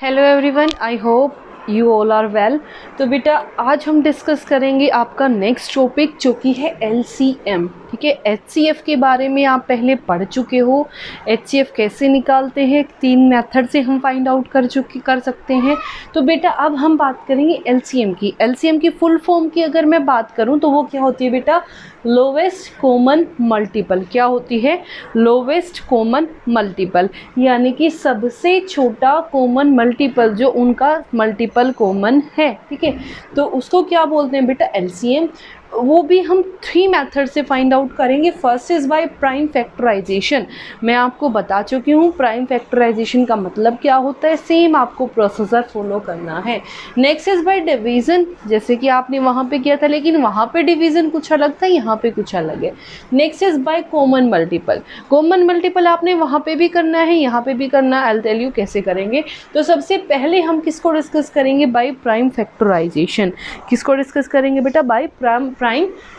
Hello everyone, I hope you all are well. तो बेटा आज हम डिस्कस करेंगे आपका नेक्स्ट टॉपिक जो कि है LCM। ठीक है, HCF के बारे में आप पहले पढ़ चुके हो। HCF कैसे निकालते हैं, 3 मेथड से हम फाइंड आउट कर सकते हैं। तो बेटा अब हम बात करेंगे LCM की। LCM की फुल फॉर्म की अगर मैं बात करूं तो वो क्या होती है बेटा, लोवेस्ट कॉमन मल्टीपल। क्या होती है? लोवेस्ट कॉमन मल्टीपल, यानी कि सबसे छोटा कॉमन मल्टीपल जो उनका मल्टीपल कॉमन है। ठीक है, तो उसको क्या बोलते हैं बेटा, LCM। वो भी हम 3 मेथड से फाइंड आउट करेंगे। First is by prime factorization. मैं आपको बता चुकी हूँ प्राइम फैक्टराइजेशन का मतलब क्या होता है, सेम आपको प्रोसेसर फॉलो करना है। नेक्स्ट इज़ बाय डिवीज़न, जैसे कि आपने वहाँ पे किया था, लेकिन वहाँ पे डिवीज़न कुछ अलग था, यहाँ पे कुछ अलग है। Next is by common multiple. Common multiple आपने वहाँ पे भी करना है, यहाँ पे भी करना है। आई विल टेल यू कैसे करेंगे। तो सबसे पहले हम किसको डिस्कस करेंगे, बाय प्राइम फैक्टराइजेशन। किसको डिस्कस करेंगे बेटा, बाय प्राइम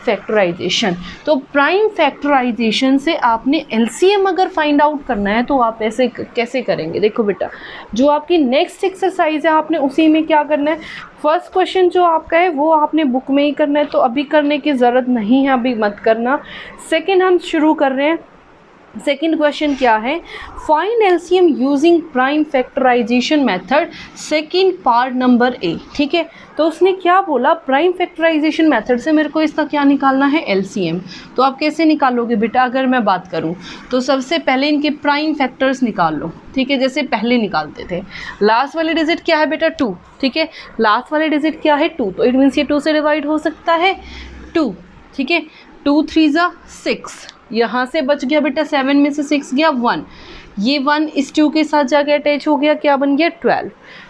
फैक्टराइजेशन। तो प्राइम फैक्टराइजेशन से आपने LCM अगर फाइंड आउट करना है तो आप ऐसे कैसे करेंगे। देखो बेटा, जो आपकी नेक्स्ट एक्सरसाइज है आपने उसी में क्या करना है, फर्स्ट क्वेश्चन जो आपका है वो आपने बुक में ही करना है, तो अभी करने की ज़रूरत नहीं है, अभी मत करना। सेकेंड हम शुरू कर रहे हैं। सेकेंड क्वेश्चन क्या है, find LCM using prime factorization method, second part number A। ठीक है, तो उसने क्या बोला, प्राइम फैक्टराइजेशन मेथड से मेरे को इसका क्या निकालना है, LCM। तो आप कैसे निकालोगे बेटा, अगर मैं बात करूं तो सबसे पहले इनके प्राइम फैक्टर्स निकाल लो। ठीक है, जैसे पहले निकालते थे। लास्ट वाले डिजिट क्या है बेटा, 2। ठीक है, लास्ट वाले डिजिट क्या है, 2, तो इट मीन्स ये 2 से डिवाइड हो सकता है, 2। ठीक है, 2 3 ज़ा 6, यहाँ से बच गया बेटा 7 में से 6 गया 1, ये 1 इस 2 के साथ जाके अटैच हो गया, क्या बन गया 12।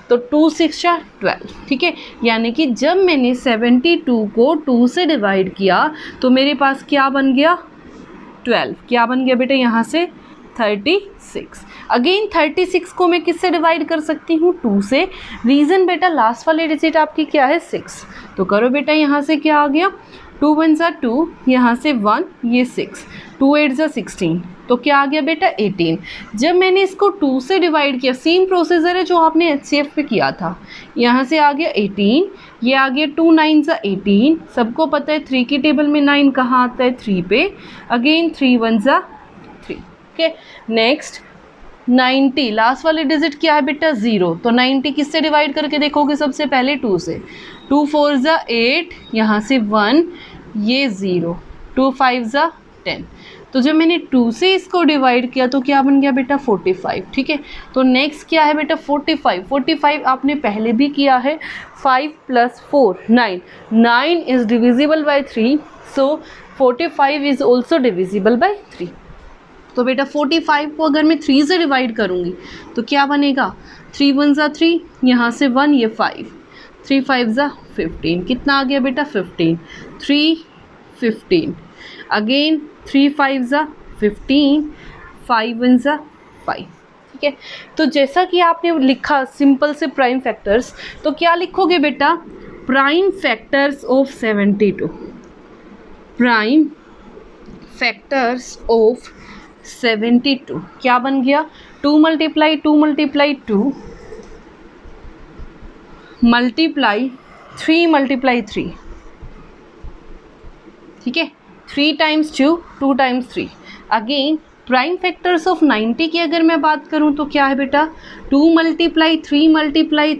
तो 2 6 12। ठीक है, यानी कि जब मैंने 72 को 2 से डिवाइड किया तो मेरे पास क्या बन गया, 12। क्या बन गया बेटा, यहाँ से 36। अगेन 36 को मैं किससे डिवाइड कर सकती हूँ, 2 से। रीज़न बेटा, लास्ट वाले डिजिट आपकी क्या है, 6। तो करो बेटा, यहाँ से क्या आ गया, 2 1 ज़ा 2, यहाँ से 1, ये 6, 2 8 ज़ा 16, तो क्या आ गया बेटा 18। जब मैंने इसको 2 से डिवाइड किया, सेम प्रोसीजर है जो आपने HCF पे किया था, यहाँ से आ गया 18, ये आ गया 2 9 ज़ा 18। सबको पता है 3 की टेबल में 9 कहाँ आता है, 3 पे। अगेन 3 1 ज़ा 3। ओके, नेक्स्ट 90, लास्ट वाले डिजिट क्या है बेटा, 0। तो 90 किससे डिवाइड करके देखोगे, सबसे पहले 2 से। 2 4 ज़ा 8, यहाँ से 1, ये 0, 2 5 ज़ा 10। तो जब मैंने 2 से इसको डिवाइड किया तो क्या बन गया बेटा, 45। ठीक है, तो नेक्स्ट क्या है बेटा, 45। 45 आपने पहले भी किया है, 5 + 4 9, 9 is divisible by 3, so 45 is also divisible by 3। तो बेटा 45 को अगर मैं 3 से डिवाइड करूँगी तो क्या बनेगा, 3 1 ज़ा 3, यहाँ से 1, ये 5, 3 5 ज़ा 15, कितना आ गया बेटा 15, 3 15। अगेन 3 5 ज़ा 15, 5 1 ज़ा 5। ठीक है, तो जैसा कि आपने लिखा सिंपल से प्राइम फैक्टर्स, तो क्या लिखोगे बेटा, prime factors of 72। Prime factors of 72 क्या बन गया, 2 × 2 × 2 मल्टीप्लाई 3 × 3। ठीक है, 3 × 2 2 × 3। अगेन प्राइम फैक्टर्स ऑफ 90 की अगर मैं बात करूं तो क्या है बेटा, 2 × 3 ×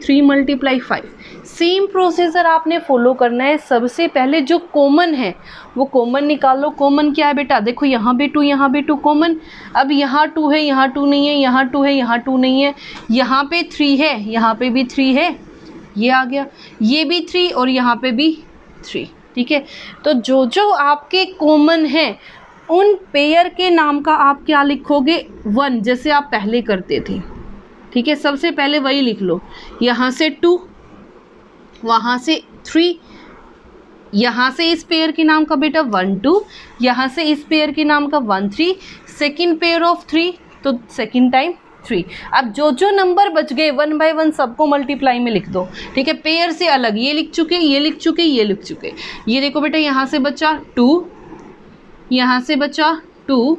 3 × 5। सेम प्रोसीजर आपने फॉलो करना है। सबसे पहले जो कॉमन है वो कॉमन निकालो। कॉमन क्या है बेटा, देखो यहाँ भी 2, यहाँ भी 2 कॉमन। अब यहाँ 2 है, यहाँ 2 नहीं है, यहाँ 2 है, यहाँ 2 नहीं है, यहाँ पे 3 है, यहाँ पे भी 3 है, ये आ गया, ये भी 3 और यहाँ पे भी 3। ठीक है, तो जो जो आपके कॉमन है उन पेयर के नाम का आप क्या लिखोगे, 1, जैसे आप पहले करते थे। ठीक है, सबसे पहले वही लिख लो, यहाँ से 2, वहाँ से 3, यहाँ से इस पेयर के नाम का बेटा 1 2, यहाँ से इस पेयर के नाम का 1 3, सेकेंड पेयर ऑफ 3, तो सेकेंड टाइम 3। अब जो जो नंबर बच गए 1 बाय 1 सबको मल्टीप्लाई में लिख दो। ठीक है, पेयर से अलग, ये लिख चुके, ये लिख चुके, ये लिख चुके। ये देखो बेटा, यहाँ से बचा 2, यहाँ से बचा 2,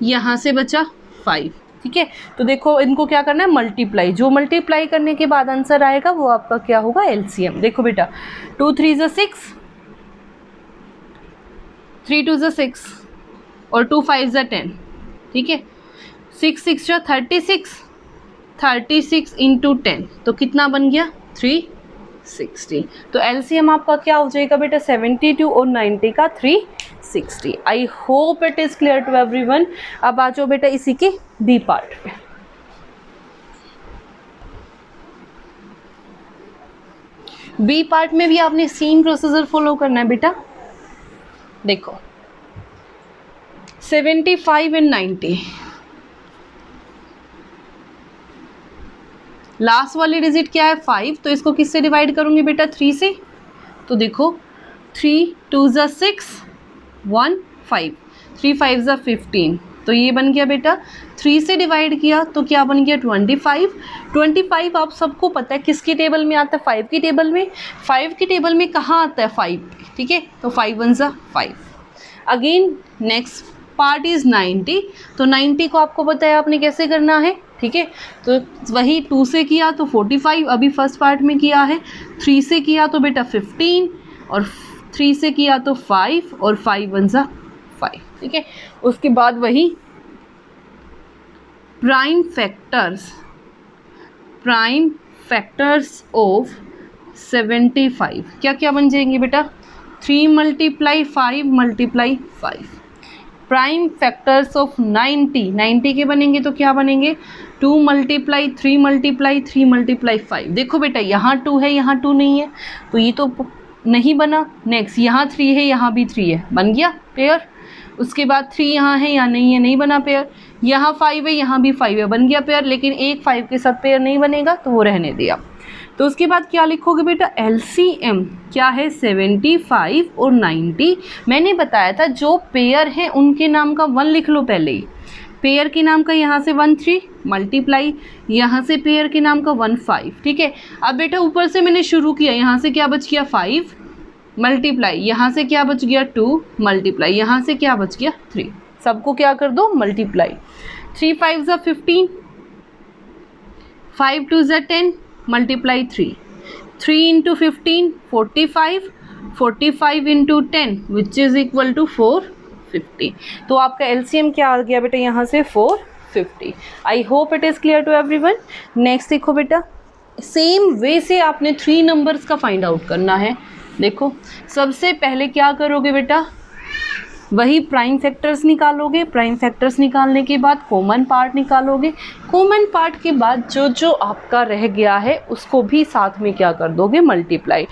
यहाँ से बचा 5। ठीक है। तो देखो इनको क्या करना है, मल्टीप्लाई, जो मल्टीप्लाई करने के बाद आंसर आएगा वो आपका क्या होगा, एलसीएम। देखो बेटा 2 3 ज़ा 6, 3 2 ज़ा 6 और 2 5 ज़ा 10, ठीक है। 6 6 ज़ा 36, 36 इंटू 10 तो कितना बन गया 360। तो एलसीएम आपका क्या हो जाएगा बेटा 72 और 90 का 360। I hope it is clear to everyone. अब आ जाओ बेटा इसी के बी पार्ट पे। बी पार्ट में भी आपने सेम प्रोसीजर फॉलो करना है बेटा। देखो 75 एंड 90, लास्ट वाली डिजिट क्या है 5, तो इसको किससे डिवाइड करूंगी बेटा 3 से। तो देखो 3 2 ज़ा 6 1 5, 3 5 ज़ा 15, तो ये बन गया बेटा 3 से डिवाइड किया तो क्या बन गया 25। 25 आप सबको पता है किसकी टेबल में आता है, 5 की टेबल में। 5 की टेबल में कहाँ आता है 5, ठीक है। तो 5 1 ज़ा 5। अगेन नेक्स्ट पार्ट इज़ 90, तो 90 को आपको पता है आपने कैसे करना है, ठीक है। तो वही 2 से किया तो 45, अभी फर्स्ट पार्ट में किया है। 3 से किया तो बेटा 15 और 3 से किया तो 5 और 5 1 ज़ा 5, ठीक है। उसके बाद वही प्राइम फैक्टर्स ऑफ 75 क्या क्या बन जाएंगे बेटा 3 multiply 5 multiply 5। Prime factors of 90 के बनेंगे तो क्या बनेंगे 2 मल्टीप्लाई 3 मल्टीप्लाई 3 मल्टीप्लाई 5। देखो बेटा यहाँ 2 है यहाँ 2 नहीं है तो ये तो नहीं बना। नेक्स्ट यहाँ 3 है यहाँ भी 3 है, बन गया पेयर। उसके बाद 3 यहाँ है या नहीं है, नहीं बना पेयर। यहाँ 5 है यहाँ भी 5 है, बन गया पेयर। लेकिन एक 5 के साथ पेयर नहीं बनेगा तो वो रहने दिया। तो उसके बाद क्या लिखोगे बेटा एलसीएम क्या है 75 और 90। मैंने बताया था जो पेयर है उनके नाम का 1 लिख लो पहले ही। पेयर के नाम का यहाँ से 1 3 मल्टीप्लाई यहाँ से पेयर के नाम का 1 5, ठीक है। अब बेटा ऊपर से मैंने शुरू किया, यहाँ से क्या बच गया 5 मल्टीप्लाई, यहाँ से क्या बच गया 2 मल्टीप्लाई, यहाँ से क्या बच गया 3। सबको क्या कर दो मल्टीप्लाई। 3 5 ज़ा 15, 5 2 ज़ा 10 multiply 3 into 15 45, 45 into 10 which is equal to 450। तो आपका एलसीएम क्या आ गया बेटा यहाँ से 450। I hope it is clear to everyone. Next देखो बेटा सेम वे से आपने 3 नंबर्स का फाइंड आउट करना है। देखो सबसे पहले क्या करोगे बेटा वही प्राइम फैक्टर्स निकालोगे। प्राइम फैक्टर्स निकालने के बाद कॉमन पार्ट निकालोगे। कॉमन पार्ट के बाद जो जो आपका रह गया है उसको भी साथ में क्या कर दोगे मल्टीप्लाई।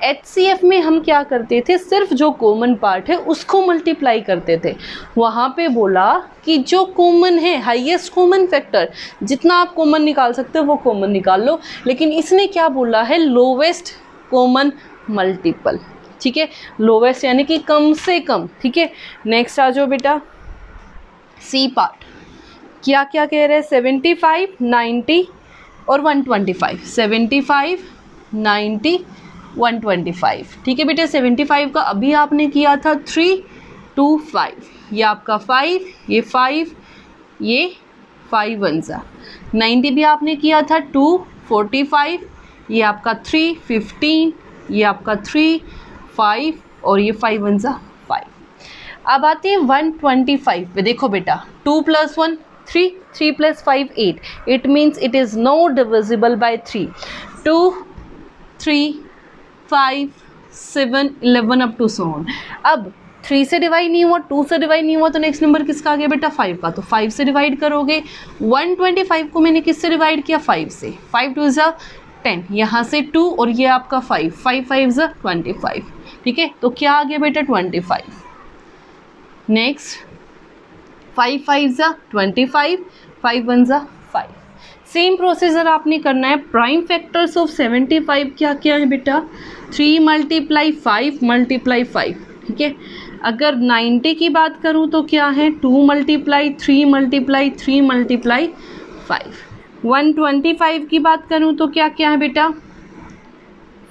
एचसीएफ में हम क्या करते थे सिर्फ जो कॉमन पार्ट है उसको मल्टीप्लाई करते थे। वहाँ पे बोला कि जो कॉमन है हाईएस्ट कॉमन फैक्टर जितना आप कॉमन निकाल सकते हो वो कॉमन निकाल लो। लेकिन इसने क्या बोला है लोवेस्ट कॉमन मल्टीपल, ठीक है। लोवेस्ट यानी कि कम से कम, ठीक है। नेक्स्ट आ जाओ बेटा सी पार्ट। क्या क्या कह रहे हैं 75 90 और 125। 75 90 125, ठीक है बेटा। 75 का अभी आपने किया था 3 2 5, ये आपका 5 ये 5 ये 5 1 ज़ा। 90 भी आपने किया था 2 45, ये आपका 3 15, ये आपका 3 5 और ये 5 1 ज़ा 5। अब आते हैं 125 पे। देखो बेटा 2 + 1 3, 3 + 5 8, it means it is no divisible by 3। 2 3 5 7 11 up to so on. अब 3 से डिवाइड नहीं हुआ 2 से डिवाइड नहीं हुआ तो नेक्स्ट नंबर किसका आ गया बेटा 5 का। तो 5 से डिवाइड करोगे। 125 को मैंने किससे डिवाइड किया 5 से। 5 2 ज़ा 10, यहाँ से 2 और ये आपका 5 5 5 ज़ा 25, ठीक है। तो क्या आ गया बेटा 25। नेक्स्ट 5 5 ज़ा 25, 5 1 ज़ा 5। सेम प्रोसीजर आपने करना है। प्राइम फैक्टर्स ऑफ 75 क्या क्या है बेटा 3 मल्टीप्लाई 5 मल्टीप्लाई 5, ठीक है। अगर 90 की बात करूँ तो क्या है 2 मल्टीप्लाई 3 मल्टीप्लाई 3 मल्टीप्लाई 5। 125 की बात करूँ तो क्या क्या है बेटा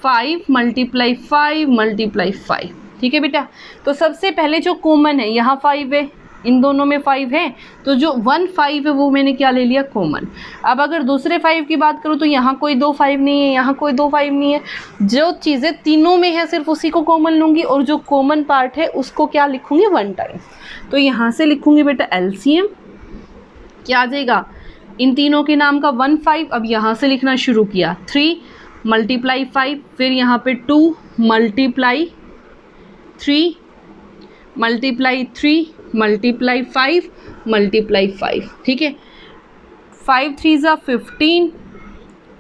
5 मल्टीप्लाई 5 मल्टीप्लाई 5, ठीक है बेटा। तो सबसे पहले जो कॉमन है यहाँ 5 है इन दोनों में 5 है, तो जो 1 5 है वो मैंने क्या ले लिया, कॉमन। अब अगर दूसरे 5 की बात करूँ तो यहाँ कोई 2 5 नहीं है, यहाँ कोई 2 5 नहीं है, जो चीज़ें तीनों में है सिर्फ उसी को कॉमन लूँगी, और जो कॉमन पार्ट है उसको क्या लिखूँगी, 1 टाइम। तो यहाँ से लिखूँगी बेटा एलसीएम, क्या आ जाएगा, इन तीनों के नाम का 1 5। अब यहाँ से लिखना शुरू किया, 3 मल्टीप्लाई 5, फिर यहाँ पे 2 मल्टीप्लाई 3 मल्टीप्लाई 3 मल्टीप्लाई 5 मल्टीप्लाई 5, ठीक है। 5 3 ज़ा 15,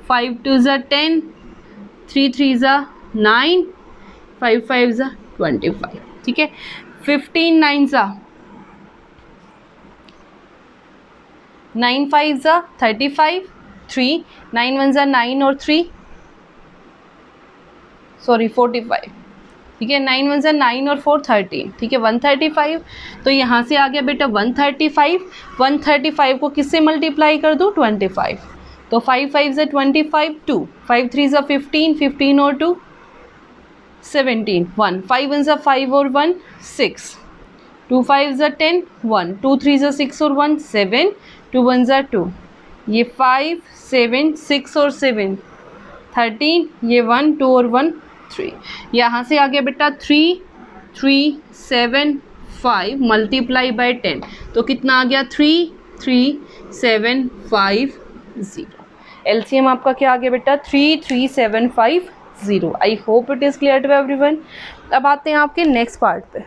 5 2 ज़ा 10, 3 3 ज़ा 9, 5 5 ज़ा 25, ठीक है। 15 9 ज़ा 9 5 ज़ा 35, 3 9 1 ज़ा 9 और 3 45, ठीक है। 9 1 ज़ा 9 और 4 13, ठीक है, 135। तो यहाँ से आ गया बेटा 135। 135 को किससे मल्टीप्लाई कर दूँ, 25। तो 5 5 ज़ा 25, 2 5 3 ज़ा 15, 15 और 2 17, 1 5 1 ज़ा 5 और 1 6, 2 5 ज़ा 10, 1 2 3 ज़ा 6 और 1 7, 2 1 ज़ा 2, ये 5 7 6 और 7 13, ये 1 2 और 1 3। यहाँ से आ गया बेटा 3 3 7 5 मल्टीप्लाई बाय 10, तो कितना आ गया, 3 3 7 5 0। एलसीएम आपका क्या आ गया बेटा, 3 3 7 5 0। I hope it is clear to everyone. अब आते हैं आपके नेक्स्ट पार्ट पे।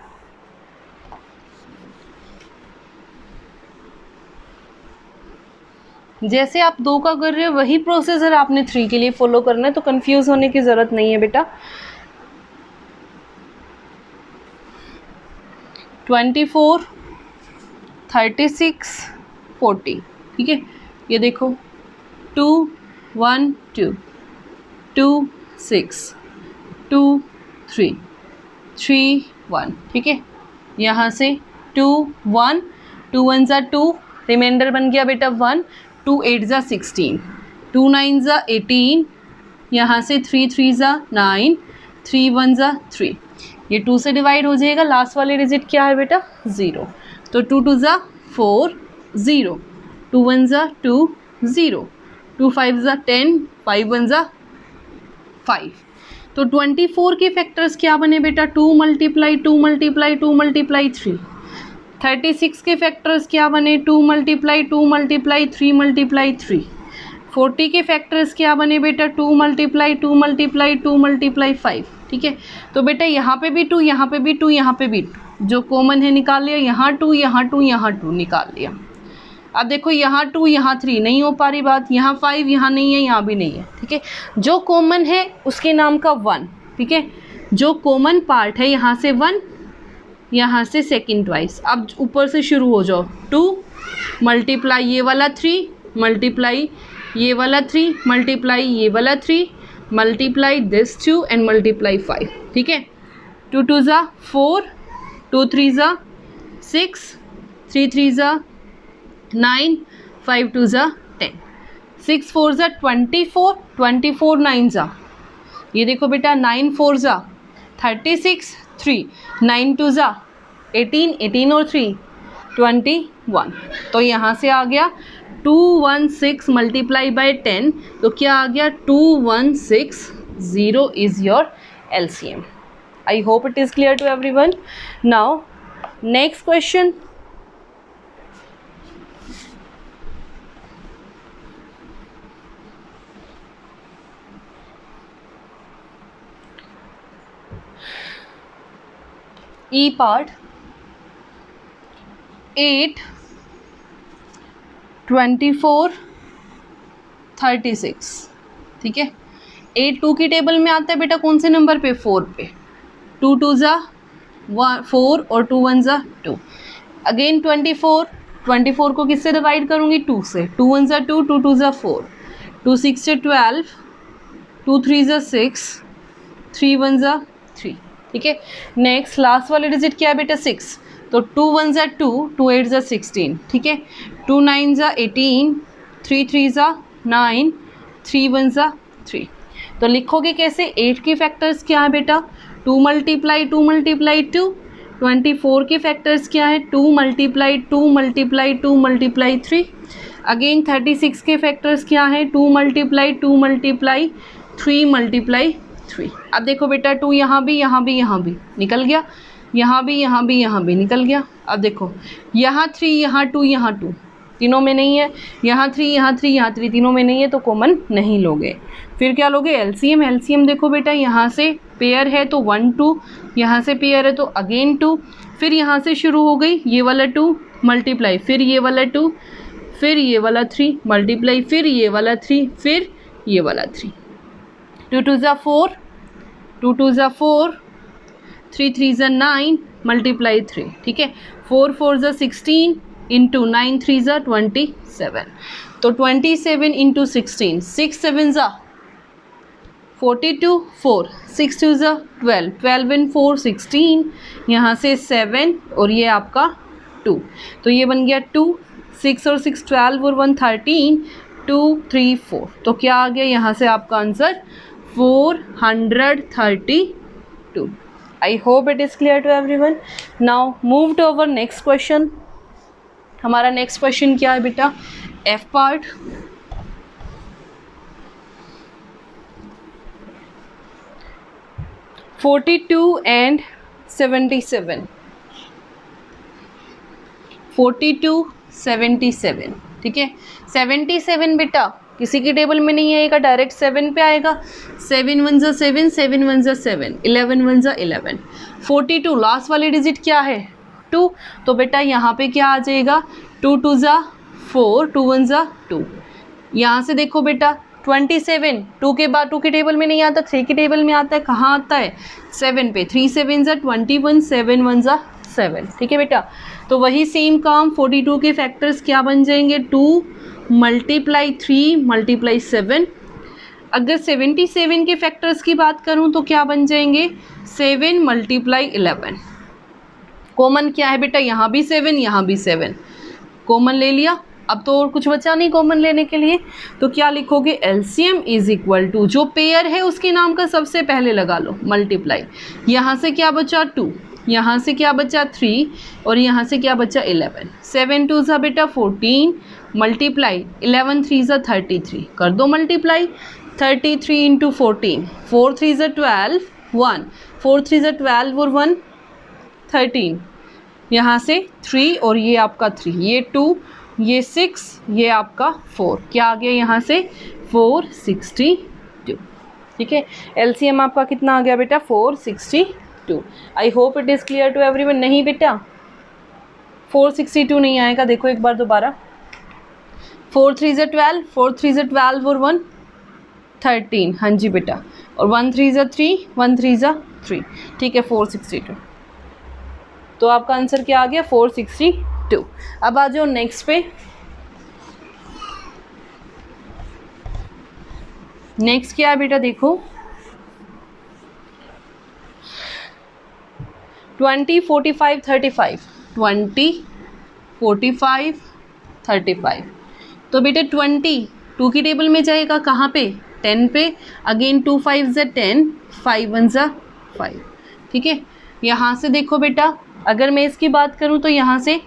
जैसे आप 2 का कर रहे हो वही प्रोसेसर आपने 3 के लिए फॉलो करना है, तो कंफ्यूज होने की ज़रूरत नहीं है बेटा। 24 36 40, ठीक है। ये देखो 2 1 2 2 6 2 3 3 1, ठीक है। यहाँ से 2 1 2 1 ज़ा 2, रिमाइंडर बन गया बेटा 1, 2 8 ज़ा 16, 2 9 ज़ा 18, यहाँ से 3 3 ज़ा 9, 3 1 ज़ा 3, ये 2 से डिवाइड हो जाएगा, लास्ट वाले डिजिट क्या है बेटा, 0। तो 2 2 ज़ा 4 0, 2 1 ज़ा 2 0, 2 5 ज़ा 10, 5 1 ज़ा 5। तो 24 के फैक्टर्स क्या बने बेटा, 2 मल्टीप्लाई 2 मल्टीप्लाई 2 मल्टीप्लाई 3। 36 के फैक्टर्स क्या बने, 2 मल्टीप्लाई 2 मल्टीप्लाई 3 मल्टीप्लाई 3। 40 के फैक्टर्स क्या बने बेटा, 2 मल्टीप्लाई 2 मल्टीप्लाई 2 मल्टीप्लाई 5, ठीक है। तो बेटा यहाँ पे भी 2, यहाँ पे भी 2, यहाँ पे भी 2, जो कॉमन है निकाल लिया, यहाँ 2 यहाँ 2 यहाँ 2 निकाल लिया। अब देखो यहाँ 2 यहाँ 3 नहीं हो पा रही बात, यहाँ 5 यहाँ नहीं है, यहाँ भी नहीं है, ठीक है। जो कॉमन है उसके नाम का 1, ठीक है। जो कॉमन पार्ट है यहाँ से 1, यहाँ से सेकेंड ट्वाइस। अब ऊपर से शुरू हो जाओ, 2 मल्टीप्लाई ये वाला 3 मल्टीप्लाई ये वाला 3 मल्टीप्लाई ये वाला 3 मल्टीप्लाई दिस 2 एंड मल्टीप्लाई 5, ठीक है। 2 2 ज़ा 4, 2 3 ज़ा 6, 3 3 ज़ा 9, 5 2 ज़ा 10, 6 4 ज़ा 24, 24 9 ज़ा, ये देखो बेटा 9 4 ज़ा 36, 3 9 2 ज़ा 18, 18 और 3 21। तो यहाँ से आ गया 216 मल्टीप्लाई बाय 10, तो क्या आ गया 2160 is your LCM. I hope it is clear to everyone. Now next question. E part 8 24 36, ठीक है। 8 2 की टेबल में आता है बेटा कौन से नंबर पे, 4 पे। 2 2 ज़ा 4 और 2 1 ज़ा 2। अगेन 24 को किससे डिवाइड करूँगी, 2 से। 2 1 ज़ा 2, 2 2 ज़ा 4, 2 6 ज़ा 12, 2 3 ज़ा 6, 3 1 ज़ा 3, ठीक है। नेक्स्ट लास्ट वाले डिजिट क्या है बेटा, 6। तो 2 1 ज़ा 2, 2 8 ज़ा 16, ठीक है। 2 9 ज़ा 18, 3 3 ज़ा 9, 3 1 ज़ा 3। तो लिखोगे कैसे, 8 के फैक्टर्स क्या है बेटा, 2 मल्टीप्लाई 2 मल्टीप्लाई 2 24 के फैक्टर्स क्या है, 2 मल्टीप्लाई 2 मल्टीप्लाई 2 मल्टीप्लाई 3। अगेन 36 के फैक्टर्स क्या है, 2 मल्टीप्लाई 2 मल्टीप्लाई 3 मल्टीप्लाई 3। अब देखो बेटा 2 यहाँ भी निकल गया, यहाँ भी निकल गया। अब देखो यहाँ 3 यहाँ 2 यहाँ 2 तीनों में नहीं है, यहाँ 3 यहाँ 3 यहाँ 3 तीनों में नहीं है, तो कॉमन नहीं लोगे। फिर क्या लोगे, एलसीएम। एलसीएम देखो बेटा यहाँ से पेयर है तो 1 2, यहाँ से पेयर है तो अगेन 2, फिर यहाँ से शुरू हो गई ये वाला 2 मल्टीप्लाई, फिर ये वाला 2, फिर ये वाला 3 मल्टीप्लाई, फिर ये वाला 3, फिर ये वाला 3। 2 2 ज़ा 4, 2 2 ज़ा 4, 3 3 ज़ा 9 मल्टीप्लाई 3, ठीक है। 4 4 ज़ा 16 इंटू 9 3 ज़ा 27, तो 27 इंटू 16, 6 7 ज़ा 42, 4 6 2 ज़ा 12, 12 इन 4 16, यहाँ से 7 और ये आपका 2, तो ये बन गया 2, 6 और 6 12 और 1 13, 2 3 4, तो क्या आ गया यहाँ से आपका answer 432। I hope it is clear to everyone. Now move to our next question. हमारा नेक्स्ट क्वेश्चन क्या है बेटा, एफ पार्ट। (42 and 77), 42 77, ठीक है। 77 बेटा किसी की टेबल में नहीं आएगा, डायरेक्ट 7 पे आएगा। 7 1 ज़ा 7, 7 1 ज़ा 7, 11 1 ज़ा 11। 42 लास्ट वाली डिजिट क्या है, 2, तो बेटा यहाँ पे क्या आ जाएगा, 2 2 ज़ा 4, 2 1 ज़ा 2। यहाँ से देखो बेटा 27, 2 के बाद 2 की टेबल में नहीं आता, 3 की टेबल में आता है। कहाँ आता है, 7 पे। 3 7 ज़ा 21, 7 1 ज़ा 7, ठीक है बेटा। तो वही सेम काम 42 के फैक्टर्स क्या बन जाएंगे, 2 मल्टीप्लाई 3 मल्टीप्लाई 7। अगर 77 के फैक्टर्स की बात करूं तो क्या बन जाएंगे, 7 मल्टीप्लाई 11। कॉमन क्या है बेटा, यहाँ भी 7 यहाँ भी 7, कॉमन ले लिया। अब तो और कुछ बचा नहीं कॉमन लेने के लिए, तो क्या लिखोगे, एलसीएम इज इक्वल टू जो पेयर है उसके नाम का सबसे पहले लगा लो मल्टीप्लाई। यहाँ से क्या बचा 2, यहाँ से क्या बचा 3 और यहाँ से क्या बचा 11। 7 2 ज़ा बेटा 14 मल्टीप्लाई 11 3 ज़ा 33, कर दो मल्टीप्लाई। 33 इंटू 14, 4 3 ज़ा 12, 1 4 3 ज़ा 12 और 1 13, यहाँ से 3 और ये आपका 3, ये 2 ये 6 ये आपका 4, क्या आ गया यहाँ से 462, ठीक है। एलसीएम आपका कितना आ गया बेटा 462। I hope it is clear to everyone. नहीं बेटा 462 नहीं आएगा, देखो एक बार दोबारा। 4 3 ज़ा 12, 4 3 ज़ा 12 और 1 13, हाँ जी बेटा, और 1 3 ज़ा 3, 1 3 ज़ा 3, ठीक है 462। तो आपका आंसर क्या आ गया 462। अब आ जाओ नेक्स्ट पे। नेक्स्ट क्या है बेटा, देखो 20 45 35, 20 45 35, तो बेटा 20 2 की टेबल में जाएगा, कहाँ पे 10 पे। अगेन 2 5 ज़ा 10, 5 1 ज़ा 5, ठीक है। यहाँ से देखो बेटा अगर मैं इसकी बात करूँ तो यहाँ से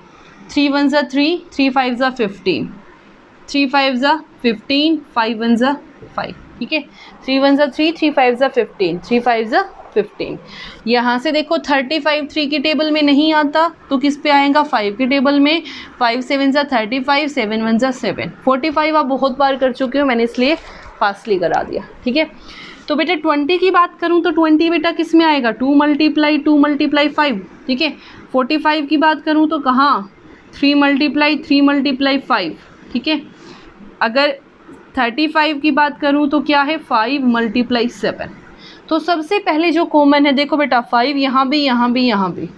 3 1 ज़ा 3, 3 5 ज़ा 15, 3 5 ज़ा 15, 5 1 ज़ा 5, ठीक है। 3 1 ज़ा 3, 3 5 ज़ा 15, 3 5 ज़ा 15। यहाँ से देखो 35 3 की टेबल में नहीं आता तो किस पे आएगा, 5 की टेबल में। 5 7 ज़ा 35, 7 1 ज़ा 7। 45 आप बहुत बार कर चुके हो, मैंने इसलिए फास्टली करा दिया, ठीक है। तो बेटा 20 की बात करूँ तो 20 बेटा किस में आएगा, 2 मल्टीप्लाई 2 मल्टीप्लाई 5, ठीक है। 45 की बात करूँ तो कहाँ, 3 मल्टीप्लाई 3 मल्टीप्लाई 5, ठीक है। अगर 35 की बात करूँ तो क्या है, 5 मल्टीप्लाई 7। तो सबसे पहले जो कॉमन है देखो बेटा 5 यहाँ भी यहाँ भी यहाँ भी,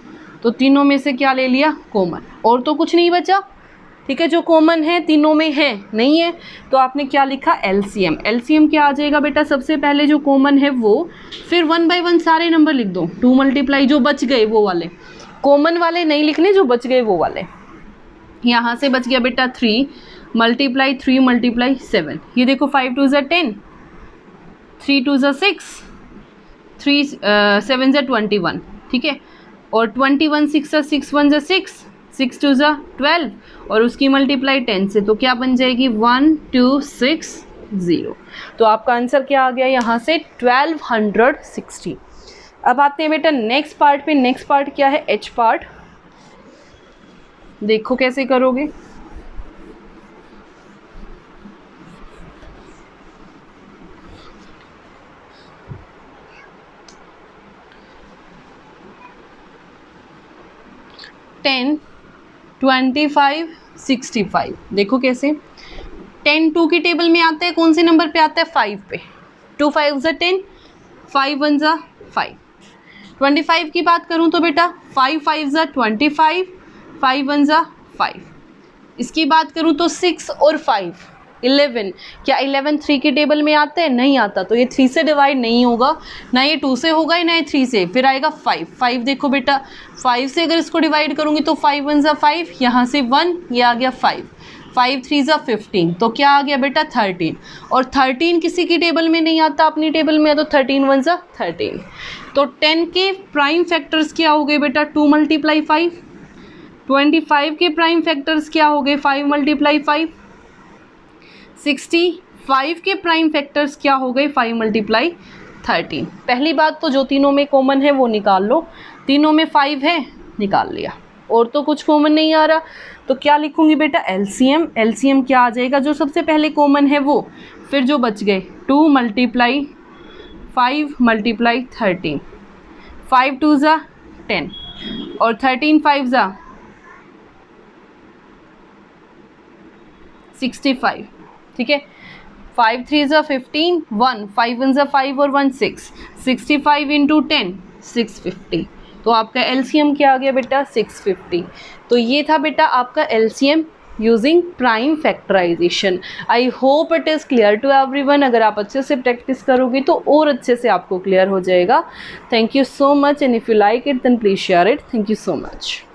तो तीनों में से क्या ले लिया कॉमन, और तो कुछ नहीं बचा, ठीक है। जो कॉमन है तीनों में है नहीं है, तो आपने क्या लिखा एलसीएम। एलसीएम क्या आ जाएगा बेटा, सबसे पहले जो कॉमन है वो, फिर 1 बाय 1 सारे नंबर लिख दो। 2 मल्टीप्लाई जो बच गए वो वाले, कॉमन वाले नहीं लिखने, जो बच गए वो वाले। यहाँ से बच गया बेटा 3 मल्टीप्लाई 3 मल्टीप्लाई 7, ये देखो 5 2 ज़ा 10, 3 2 ज़ा 6, 3 7 ज़ा 21, ठीक है। और 21 6 6 1 जा 6, 6 2 जा 12 और उसकी मल्टीप्लाई 10 से, तो क्या बन जाएगी 1260। तो आपका आंसर क्या आ गया यहाँ से 1260। अब आते हैं बेटा नेक्स्ट पार्ट पे। नेक्स्ट पार्ट क्या है, एच पार्ट। देखो कैसे करोगे। टेन 25 65, देखो कैसे। 10 2 की टेबल में आता है, कौन से नंबर पे आता है 5 पे। 2 5 जा 10, 5 1 जा 5। 25 की बात करूं तो बेटा 5 5 जा 25, 5 1 जा 5। इसकी बात करूं तो 6 और 5 11। क्या 11 3 की टेबल में आता है, नहीं आता, तो ये 3 से डिवाइड नहीं होगा, ना ये 2 से होगा ना ये 3 से। फिर आएगा 5 5, देखो बेटा 5 से अगर इसको डिवाइड करूंगी तो 5 1 जा 5, यहाँ से 1, ये आ गया 5, 5 3 जा 15, तो क्या आ गया बेटा 13। और 13 किसी की टेबल में नहीं आता, अपनी टेबल में है, तो 13 1 जा 13। तो 10 के प्राइम फैक्टर्स क्या हो गए बेटा 2 × 5। 25 के प्राइम फैक्टर्स क्या हो गए 5 × 5। 65 के प्राइम फैक्टर्स क्या हो गए 5 × 13। पहली बात तो जो तीनों में कॉमन है वो निकाल लो, तीनों में 5 है, निकाल लिया, और तो कुछ कॉमन नहीं आ रहा। तो क्या लिखूंगी बेटा एलसीएम। एलसीएम क्या आ जाएगा, जो सबसे पहले कॉमन है वो, फिर जो बच गए 2 × 5 × 13, 5 2 जा 10 और 13 5 जा 65, ठीक है। 5 3 जा 15, 1 5 1 जा 5 और 1 6, 65 × 10 650। तो आपका एलसीएम क्या आ गया बेटा 650। तो ये था बेटा आपका LCM using prime factorization. I hope it is clear to everyone. अगर आप अच्छे से प्रैक्टिस करोगे तो और अच्छे से आपको क्लियर हो जाएगा। Thank you so much, and if you like it then please share it. Thank you so much.